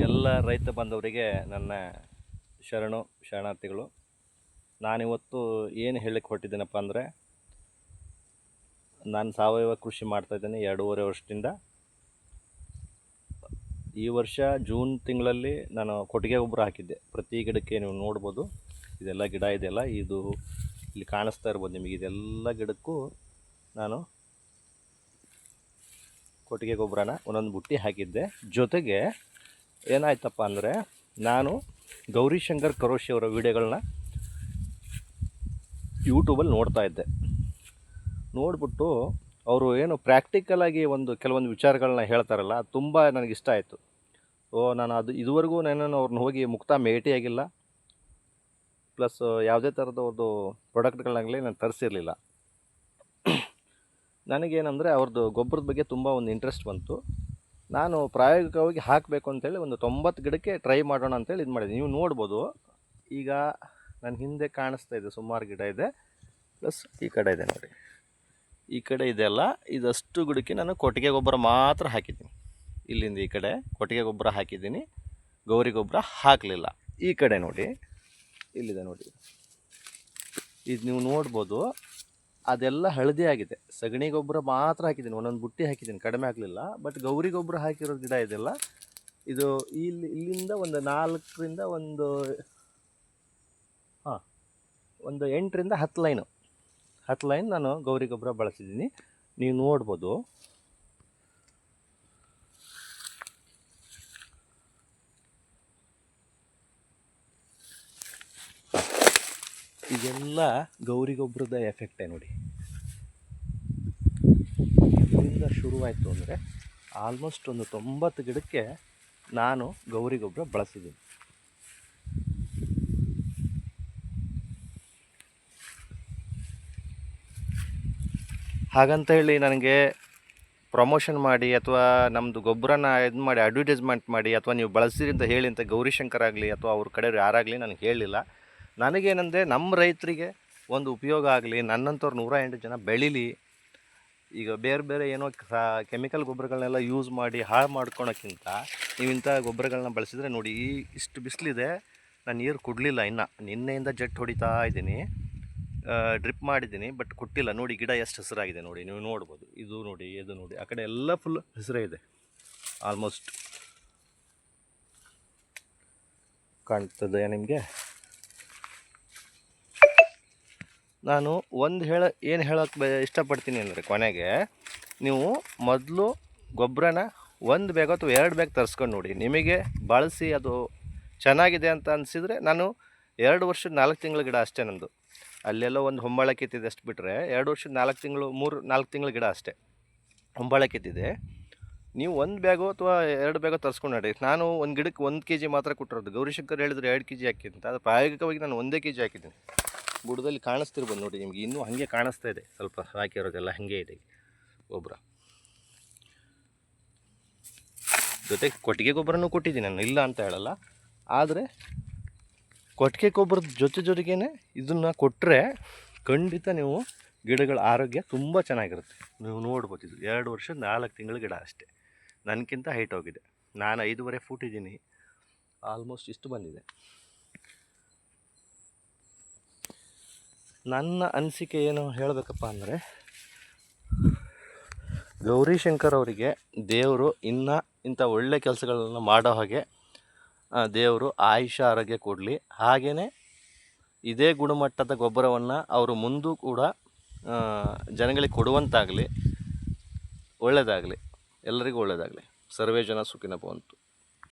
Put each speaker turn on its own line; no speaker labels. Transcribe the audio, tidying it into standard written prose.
ಎಲ್ಲ ರೈತ ಬಾಂಧವರಿಗೆ ನನ್ನ ಶರಣಾರ್ಥಿಗಳು. ನಾನಿವತ್ತು ಏನು ಹೇಳಕ್ಕೆ ಹೊರಟಿದ್ದೀನಪ್ಪ ಅಂದರೆ, ನಾನು ಸಾವಯವ ಕೃಷಿ ಮಾಡ್ತಾಯಿದ್ದೇನೆ 2.5 ವರ್ಷದಿಂದ. ಈ ವರ್ಷ ಜೂನ್ ತಿಂಗಳಲ್ಲಿ ನಾನು ಕೊಟ್ಟಿಗೆ ಗೊಬ್ಬರ ಹಾಕಿದ್ದೆ. ಪ್ರತಿ ಗಿಡಕ್ಕೆ ನೀವು ನೋಡ್ಬೋದು, ಇದೆಲ್ಲ ಗಿಡ ಇದೆಯಲ್ಲ, ಇದು ಇಲ್ಲಿ ಕಾಣಿಸ್ತಾ ಇರ್ಬೋದು ನಿಮಗೆ. ಇದೆಲ್ಲ ಗಿಡಕ್ಕೂ ನಾನು ಕೊಟ್ಟಿಗೆ ಗೊಬ್ಬರನ ಒಂದೊಂದು ಬುಟ್ಟಿ ಹಾಕಿದ್ದೆ. ಜೊತೆಗೆ ಏನಾಯ್ತಪ್ಪ ಅಂದರೆ, ನಾನು ಗೌರಿಶಂಕರ್ ಕರೋಶಿ ಅವರ ವೀಡಿಯೋಗಳನ್ನ ಯೂಟ್ಯೂಬಲ್ಲಿ ನೋಡ್ತಾ ಇದ್ದೆ. ನೋಡಿಬಿಟ್ಟು ಅವರು ಏನು ಪ್ರಾಕ್ಟಿಕಲಾಗಿ ಕೆಲವೊಂದು ವಿಚಾರಗಳನ್ನ ಹೇಳ್ತಾರಲ್ಲ, ಅದು ತುಂಬ ನನಗಿಷ್ಟ ಆಯಿತು. ನಾನು ಇದುವರೆಗೂ ನಾನು ಅವ್ರನ್ನ ಹೋಗಿ ಭೇಟಿಯಾಗಿಲ್ಲ. ಪ್ಲಸ್ ಯಾವುದೇ ಥರದವ್ರದ್ದು ಪ್ರಾಡಕ್ಟ್ಗಳನ್ನಾಗಲಿ ನಾನು ತರಿಸಿರಲಿಲ್ಲ. ನನಗೇನೆಂದರೆ ಅವ್ರದ್ದು ಗೊಬ್ಬರದ ಬಗ್ಗೆ ತುಂಬ ಒಂದು ಇಂಟ್ರೆಸ್ಟ್ ಬಂತು. ನಾನು ಪ್ರಾಯೋಗಿಕವಾಗಿ ಹಾಕಬೇಕು ಅಂತೇಳಿ ಒಂದು 90 ಗಿಡಕ್ಕೆ ಟ್ರೈ ಮಾಡೋಣ ಅಂತೇಳಿ ಇದು ಮಾಡಿದೆ. ನೀವು ನೋಡ್ಬೋದು, ಈಗ ನನ್ನ ಹಿಂದೆ ಕಾಣಿಸ್ತಾ ಇದೆ ಸುಮಾರು ಗಿಡ ಇದೆ. ಪ್ಲಸ್ ಈ ಕಡೆ ಇದೆ ನೋಡಿ, ಈ ಕಡೆ ಇದೆಲ್ಲ, ಇದಷ್ಟು ಗಿಡಕ್ಕೆ ನಾನು ಕೊಟ್ಟಿಗೆ ಗೊಬ್ಬರ ಮಾತ್ರ ಹಾಕಿದ್ದೀನಿ. ಇಲ್ಲಿಂದ ಈ ಕಡೆ ಕೊಟ್ಟಿಗೆ ಗೊಬ್ಬರ ಹಾಕಿದ್ದೀನಿ, ಗೌರಿ ಗೊಬ್ಬರ ಹಾಕಲಿಲ್ಲ. ಈ ಕಡೆ ನೋಡಿ, ಇಲ್ಲಿದೆ ನೋಡಿ, ಇದು ನೀವು ನೋಡ್ಬೋದು, ಅದೆಲ್ಲ ಹಳದಿ ಆಗಿದೆ. ಸಗಣಿ ಗೊಬ್ಬರ ಮಾತ್ರ ಹಾಕಿದ್ದೀನಿ, ಒಂದೊಂದು ಬುಟ್ಟಿ ಹಾಕಿದ್ದೀನಿ, ಕಡಿಮೆ ಆಗಲಿಲ್ಲ. ಬಟ್ ಗೌರಿ ಗೊಬ್ಬರ ಹಾಕಿರೋ ಗಿಡ ಇದೆಲ್ಲ, ಇದು ಇಲ್ಲಿಂದ ಒಂದು 4ರಿಂದ ಒಂದು 8ರಿಂದ 10 ಲೈನ್ ನಾನು ಗೌರಿ ಗೊಬ್ಬರ ಬಳಸಿದ್ದೀನಿ. ನೀವು ನೋಡ್ಬೋದು, ಇದೆಲ್ಲ ಗೌರಿ ಗೊಬ್ಬರದ ಎಫೆಕ್ಟೇ ನೋಡಿ. ಇದರಿಂದ ಶುರುವಾಯಿತು ಅಂದರೆ ಆಲ್ಮೋಸ್ಟ್ ಒಂದು 90 ಗಿಡಕ್ಕೆ ನಾನು ಗೌರಿ ಗೊಬ್ಬರ ಬಳಸಿದ್ದೀನಿ. ಹಾಗಂತ ಹೇಳಿ ನನಗೆ ಪ್ರಮೋಷನ್ ಮಾಡಿ ಅಥವಾ ನಮ್ಮದು ಗೊಬ್ಬರನ ಇದು ಮಾಡಿ ಅಡ್ವರ್ಟೈಸ್ಮೆಂಟ್ ಮಾಡಿ ಅಥವಾ ನೀವು ಬಳಸಿರಿ ಅಂತ ಹೇಳಿ ಅಂತ ಗೌರಿಶಂಕರ್ ಆಗಲಿ ಅಥವಾ ಅವ್ರ ಕಡೆಯವ್ರು ಯಾರಾಗಲಿ ನನಗೆ ಹೇಳಿಲ್ಲ. ನನಗೇನೆಂದರೆ ನಮ್ಮ ರೈತರಿಗೆ ಒಂದು ಉಪಯೋಗ ಆಗಲಿ, ನನ್ನಂಥವ್ರು 108 ಜನ ಬೆಳೀಲಿ. ಈಗ ಬೇರೆ ಏನೋ ಕೆಮಿಕಲ್ ಗೊಬ್ಬರಗಳನ್ನೆಲ್ಲ ಯೂಸ್ ಮಾಡಿ ಹಾಳು ಮಾಡ್ಕೊಳೋಕ್ಕಿಂತ ನೀವು ಇಂಥ ಗೊಬ್ಬರಗಳನ್ನ ಬಳಸಿದರೆ ನೋಡಿ, ಇಷ್ಟು ಬಿಸಿಲಿದೆ, ನಾನು ನೀರು ಕೊಡಲಿಲ್ಲ ಇನ್ನು. ನಿನ್ನೆಯಿಂದ ಜೆಟ್ ಹೊಡಿತಾ ಇದ್ದೀನಿ, ಡ್ರಿಪ್ ಮಾಡಿದ್ದೀನಿ, ಬಟ್ ಕೊಟ್ಟಿಲ್ಲ. ನೋಡಿ ಗಿಡ ಎಷ್ಟು ಹಸಿರಾಗಿದೆ ನೋಡಿ, ನೀವು ನೋಡ್ಬೋದು. ಇದು ನೋಡಿ, ಇದು ನೋಡಿ, ಆ ಕಡೆ ಎಲ್ಲ ಫುಲ್ ಹಸಿರೇ ಇದೆ. ಆಲ್ಮೋಸ್ಟ್ ಕಾಣ್ತದೆ ನಿಮಗೆ. ನಾನು ಏನು ಹೇಳೋಕ್ಕೆ ಇಷ್ಟಪಡ್ತೀನಿ ಅಂದರೆ, ಕೊನೆಗೆ ನೀವು ಮೊದಲು ಗೊಬ್ಬರನ 1 ಬ್ಯಾಗ್ ಅಥವಾ 2 ಬ್ಯಾಗ್ ತರಿಸ್ಕೊಂಡು ನೋಡಿ. ನಿಮಗೆ ಬಳಸಿ ಅದು ಚೆನ್ನಾಗಿದೆ ಅಂತ ಅನಿಸಿದರೆ, ನಾನು 2 ವರ್ಷದ 4 ತಿಂಗಳ ಗಿಡ ಅಷ್ಟೇ ನಂದು. ಅಲ್ಲೆಲ್ಲ ಒಂದು ಹೊಂಬಾಳೆ ಕಿತ್ತಿದೆ ಅಷ್ಟು ಬಿಟ್ಟರೆ, 2 ವರ್ಷದ 4 ತಿಂಗಳ ಗಿಡ ಅಷ್ಟೇ ಹೊಂಬಾಳೆ ಕಿತ್ತಿದೆ. ನೀವು 1 ಬ್ಯಾಗು ಅಥವಾ 2 ಬ್ಯಾಗು ತರಿಸ್ಕೊಂಡು ನೋಡಿ. ನಾನು ಒಂದು ಗಿಡಕ್ಕೆ 1 kg ಮಾತ್ರ ಕೊಟ್ಟಿರೋದು. ಗೌರಿಶಂಕರ್ ಹೇಳಿದ್ರು 2 kg ಹಾಕಿಂತ, ಅದು ಪ್ರಾಯೋಗಿಕವಾಗಿ ನಾನು 1 kg ಹಾಕಿದ್ದೀನಿ. ಬುಡದಲ್ಲಿ ಕಾಣಿಸ್ತಿರ್ಬೋದು ನೋಡಿ ನಿಮಗೆ, ಇನ್ನೂ ಹಾಗೆ ಕಾಣಿಸ್ತಾ ಇದೆ. ಸ್ವಲ್ಪ ಹಾಕಿರೋದೆಲ್ಲ ಹಾಗೆ ಇದೆ ಗೊಬ್ಬರ. ಜೊತೆಗೆ ಕೊಟ್ಟಿಗೆ ಗೊಬ್ಬರನೂ ಕೊಟ್ಟಿದ್ದೀನಿ ನಾನು, ಇಲ್ಲ ಅಂತ ಹೇಳಲ್ಲ. ಆದರೆ ಕೊಟ್ಟಿಗೆ ಗೊಬ್ಬರದ ಜೊತೆಗೇ ಇದನ್ನು ಕೊಟ್ಟರೆ ಖಂಡಿತ ನೀವು ಗಿಡಗಳ ಆರೋಗ್ಯ ತುಂಬ ಚೆನ್ನಾಗಿರುತ್ತೆ. ನೀವು ನೋಡ್ಬೋದು, ಇದು 2 ವರ್ಷದ 4 ತಿಂಗಳ ಗಿಡ ಅಷ್ಟೇ. ನನಗಿಂತ ಹೈಟ್ ಹೋಗಿದೆ. ನಾನು 5.5 ಫೂಟ್ ಇದ್ದೀನಿ, ಆಲ್ಮೋಸ್ಟ್ ಇಷ್ಟು ಬಂದಿದೆ. ನನ್ನ ಅನಿಸಿಕೆ ಏನು ಹೇಳಬೇಕಪ್ಪ ಅಂದರೆ, ಗೌರಿಶಂಕರ್ ಅವರಿಗೆ ದೇವರು ಇನ್ನೂ ಇಂಥ ಒಳ್ಳೆ ಕೆಲಸಗಳನ್ನು ಮಾಡೋ ಹಾಗೆ ದೇವರು ಆಯುಷ್ಯ ಆರೋಗ್ಯ ಕೊಡಲಿ. ಹಾಗೆಯೇ ಇದೇ ಗುಣಮಟ್ಟದ ಗೊಬ್ಬರವನ್ನು ಅವರು ಮುಂದೂ ಕೂಡ ಜನಗಳಿಗೆ ಕೊಡುವಂತಾಗಲಿ. ಒಳ್ಳೆಯದಾಗಲಿ, ಎಲ್ಲರಿಗೂ ಒಳ್ಳೆಯದಾಗಲಿ. ಸರ್ವೇ ಜನ ಸುಖಿನೋ ಭವಂತು.